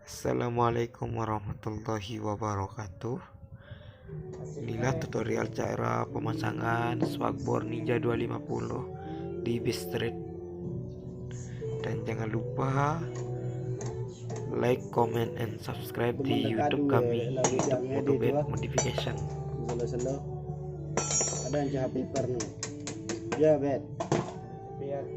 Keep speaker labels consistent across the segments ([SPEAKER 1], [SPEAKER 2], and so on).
[SPEAKER 1] Assalamualaikum warahmatullahi wabarakatuh. Inilah tutorial cara pemasangan spakbor Ninja 250 di Bistreet. Dan jangan lupa like, comment, and subscribe di YouTube kami, YouTube Motobed Modification.
[SPEAKER 2] Ada yang cah paper nih. Ya, bet. Biar.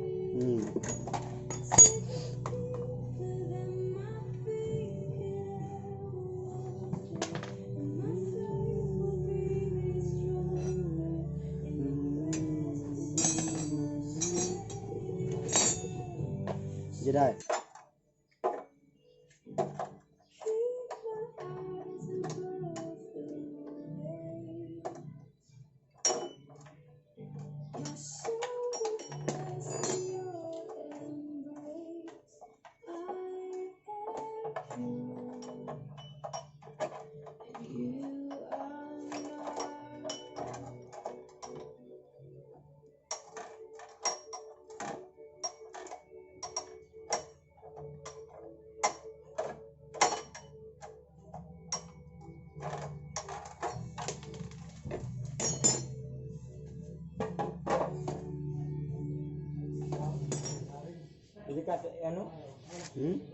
[SPEAKER 2] Jadi dekat anu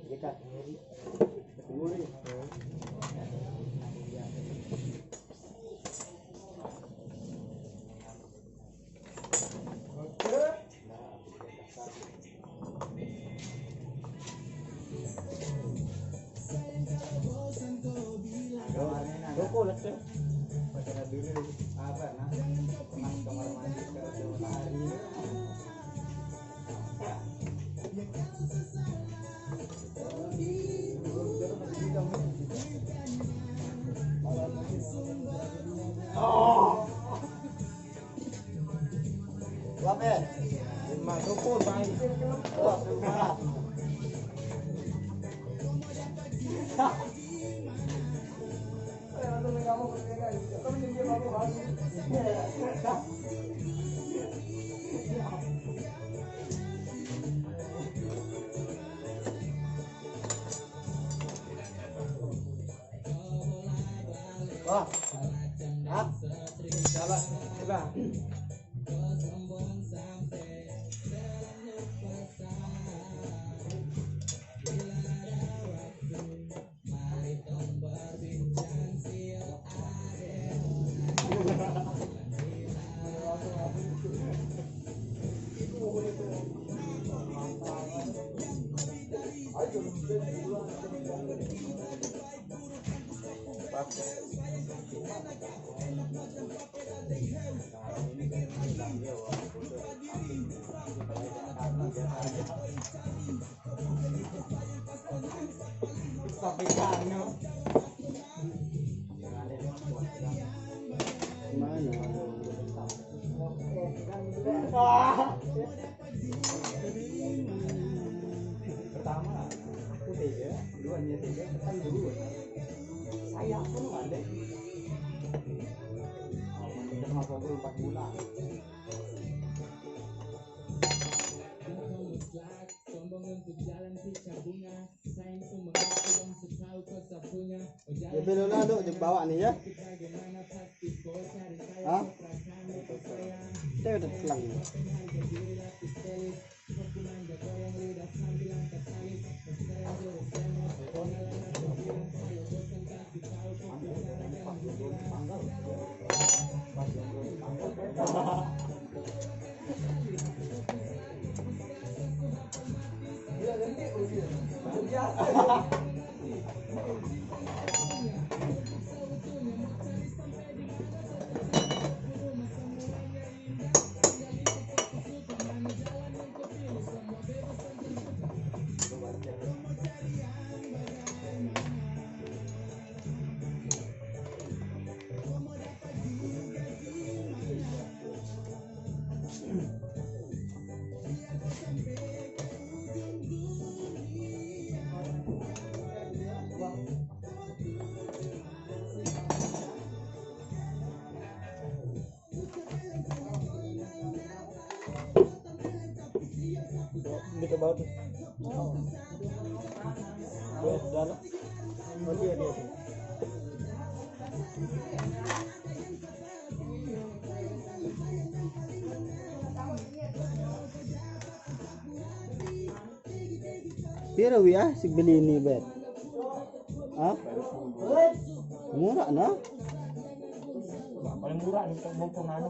[SPEAKER 2] dekat muri rokok lah sih pacaran dulu apa nah mas kamar mandi kalau hari Wabe, masuk baik. Oh, sudah. Wah, salah. Sampai kano. Mana? Pertama aku tiga, duanya tiga kan dulu. Saya pun ada. Cuma 4 bulan. Ya belum ada bawa nih ya. Hah? Saya udah pulang. Dito bawah tuh. Dalam. Oh dia.
[SPEAKER 3] Pira wi si beli ini bet? Hah? Murah nah?
[SPEAKER 2] Paling murah nih mumpung anu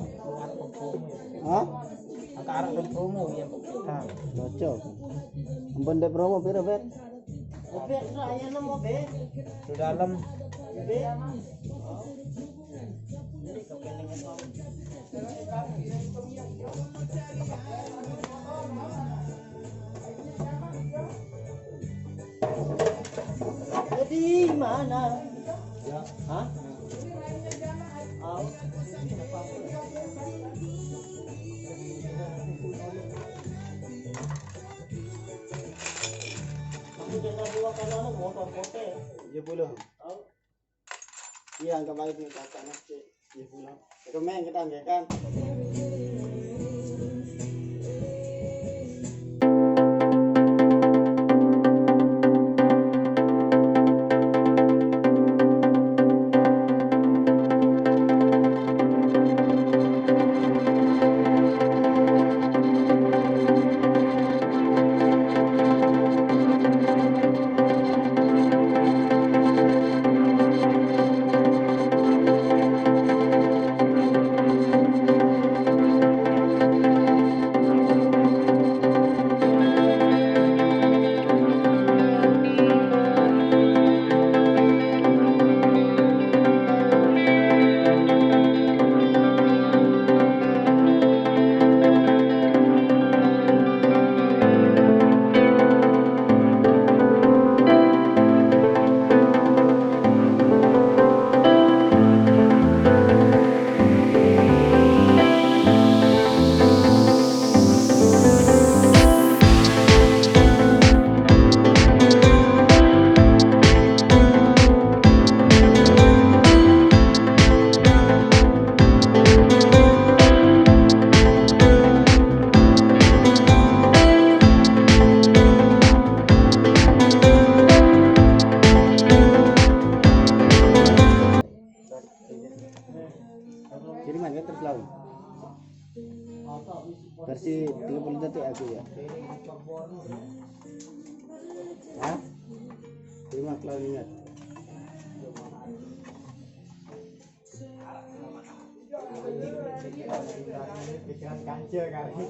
[SPEAKER 2] promo.
[SPEAKER 3] Hah?
[SPEAKER 2] Angka arah dan promo yang nah.
[SPEAKER 3] Cocok. Ampun dek promo pira bet?
[SPEAKER 2] Bet saya nemu bet. Di dalam bet.
[SPEAKER 3] Jadi mana?
[SPEAKER 2] Ya.
[SPEAKER 3] Hah? Aku jangan bawa karena motor kote. Ya boleh. Iya, enggak baik nih kakak nanti. Ya boleh. Itu main kita enggak kan? Kiriman kan terus lalu. Versi 30 detik aku ya. Hah? Terima lalu ingat.
[SPEAKER 2] Pikiran kancil kali.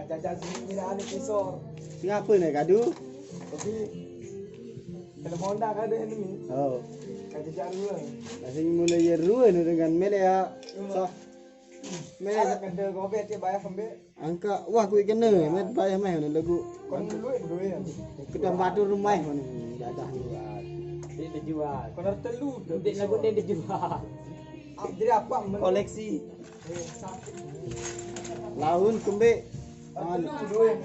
[SPEAKER 2] Jajal sini ada kisor.
[SPEAKER 3] Ngapa nih kadu?
[SPEAKER 2] Tapi kalau Honda kan ada ini.
[SPEAKER 3] Oh,
[SPEAKER 2] Jajal dulu.
[SPEAKER 3] masih mulai ya ruan dengan mele ya. So, mele
[SPEAKER 2] Ada kende gobe dia bayar sampai.
[SPEAKER 3] angka wah kui kena met bayar meh lagu.
[SPEAKER 2] Kon dulu ya.
[SPEAKER 3] Kita batu rumah mana jadah jual.
[SPEAKER 2] Dia dijual. Kon telu. Dia lagu dia dijual. Jadi apa
[SPEAKER 3] Koleksi. Laun kembe.
[SPEAKER 2] Telu dua.